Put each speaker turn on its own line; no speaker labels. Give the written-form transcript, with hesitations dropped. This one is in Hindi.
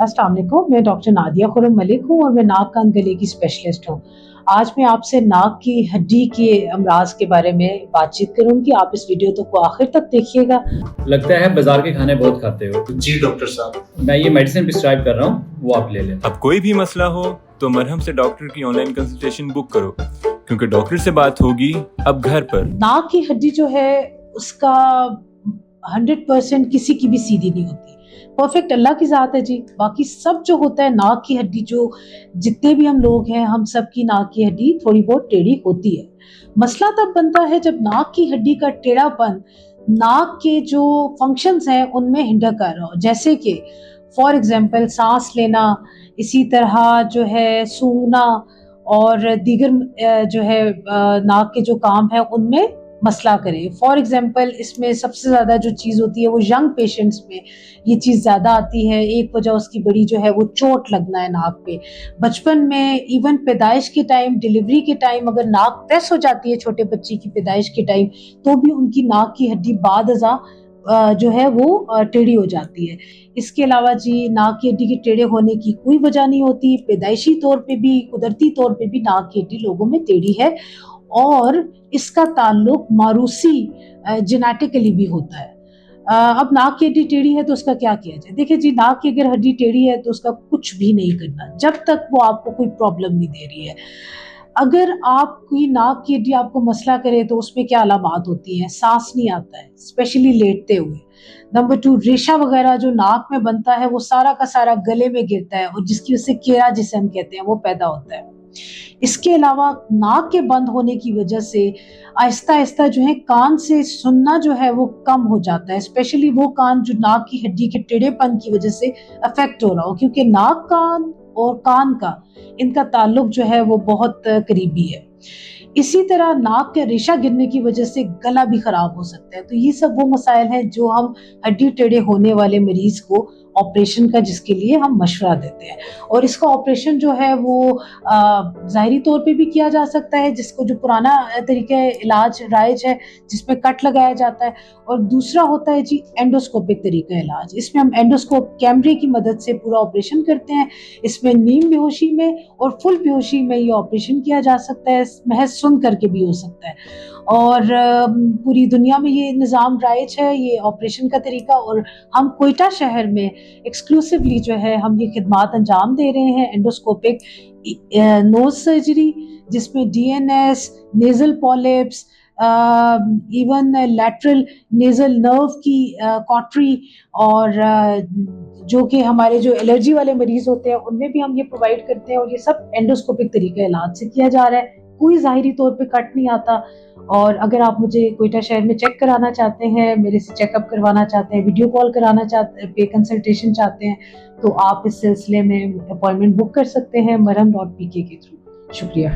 अस्सलाम वालेकुम, मैं डॉक्टर नादिया खुरम मलिक हूँ और मैं नाक कान गले की स्पेशलिस्ट हूँ। आज मैं आपसे नाक की हड्डी के अमराज के बारे में बातचीत करूंगी। आप इस वीडियो को आखिर तक देखिएगा।
लगता है बाजार के खाने बहुत खाते हो।
जी डॉक्टर साहब,
मैं ये मेडिसिन प्रिस्क्राइब कर रहा हूँ, वो आप ले लें।
अब कोई भी मसला हो तो मरहम से डॉक्टर की ऑनलाइन कंसल्टेशन बुक करो, क्योंकि डॉक्टर से बात होगी अब घर पर।
नाक की हड्डी जो है उसका 100% किसी की भी सीधी नहीं होती, परफेक्ट अल्लाह की ज़ात है जी। बाकी सब जो होता है, नाक की हड्डी जो जितने भी हम लोग हैं, हम सब की नाक की हड्डी थोड़ी बहुत टेढ़ी होती है। मसला तब बनता है जब नाक की हड्डी का टेढ़ापन नाक के जो फंक्शंस हैं उनमें हिंडर कर रहा हो, जैसे कि फॉर एग्जांपल सांस लेना, इसी तरह जो है सूंघना और दीगर जो है नाक के जो काम है उनमें मसला करे। फॉर एग्जांपल इसमें सबसे ज़्यादा जो चीज़ होती है वो यंग पेशेंट्स में ये चीज़ ज़्यादा आती है। एक वजह उसकी बड़ी जो है वो चोट लगना है नाक पे। बचपन में इवन पैदाइश के टाइम, डिलीवरी के टाइम अगर नाक प्रेस हो जाती है छोटे बच्चे की पैदाइश के टाइम, तो भी उनकी नाक की हड्डी बाद अज़ा जो है वो टेढ़ी हो जाती है। इसके अलावा जी नाक की हड्डी के टेढ़े होने की कोई वजह नहीं होती। पैदाइशी तौर पे भी, कुदरती तौर पे भी नाक की हड्डी लोगों में टेढ़ी है और इसका ताल्लुक मारूसी जेनेटिकली भी होता है। अब नाक की हड्डी टेढ़ी है तो उसका क्या किया जाए? देखिए जी, नाक की अगर हड्डी टेढ़ी है तो उसका कुछ भी नहीं करना जब तक वो आपको कोई प्रॉब्लम नहीं दे रही है। अगर आपकी नाक की हड्डी आपको मसला करे तो उसमें क्या अलामात होती हैं? सांस नहीं आता है, स्पेशली लेटते हुए। नंबर 2, रेशा वगैरह जो नाक में बनता है वो सारा का सारा गले में गिरता है और जिसकी वजह से केरा जिसे हम कहते हैं वो पैदा होता है। इसके अलावा नाक के बंद होने की वजह से आहिस्ता आहिस्ता जो है कान से सुनना जो है वो कम हो जाता है, स्पेशली वो कान जो नाक की हड्डी के टेढ़ेपन की वजह से अफेक्ट हो रहा हो, क्योंकि नाक कान और कान का इनका ताल्लुक जो है वो बहुत करीबी है। इसी तरह नाक के रेशा गिरने की वजह से गला भी खराब हो सकता है। तो ये सब वो मसाइल हैं जो हम हड्डी टेढ़े होने वाले मरीज को ऑपरेशन का, जिसके लिए हम मशवरा देते हैं। और इसका ऑपरेशन जो है वो ज़ाहिरी तौर पे भी किया जा सकता है, जिसको जो पुराना तरीका इलाज राइज है जिसमें कट लगाया जाता है, और दूसरा होता है जी एंडोस्कोपिक तरीका इलाज। इसमें हम एंडोस्कोप कैमरे की मदद से पूरा ऑपरेशन करते हैं। इसमें नीम बेहोशी में और फुल बेहोशी में ये ऑपरेशन किया जा सकता है, महज सुन करके भी हो सकता है। और पूरी दुनिया में ये निज़ाम राइज है, ये ऑपरेशन का तरीका। और हम कोयटा शहर में एक्सक्लूसिवली जो है हम ये खिदमात अंजाम दे रहे हैं, एंडोस्कोपिक नोज सर्जरी, जिसमें DNS, nasal polyps, even lateral nasal nerve की कॉटरी, और जो कि हमारे जो एलर्जी वाले मरीज होते हैं उनमें भी हम ये प्रोवाइड करते हैं। और ये सब एंडोस्कोपिक तरीका इलाज से किया जा रहा है, कोई ज़ाहिरी तौर पे कट नहीं आता। और अगर आप मुझे कोयटा शहर में चेक कराना चाहते हैं, मेरे से चेकअप करवाना चाहते हैं, वीडियो कॉल कराना चाहते हैं, पे कंसल्टेशन चाहते हैं, तो आप इस सिलसिले में अपॉइंटमेंट बुक कर सकते हैं marham.pk के थ्रू। शुक्रिया।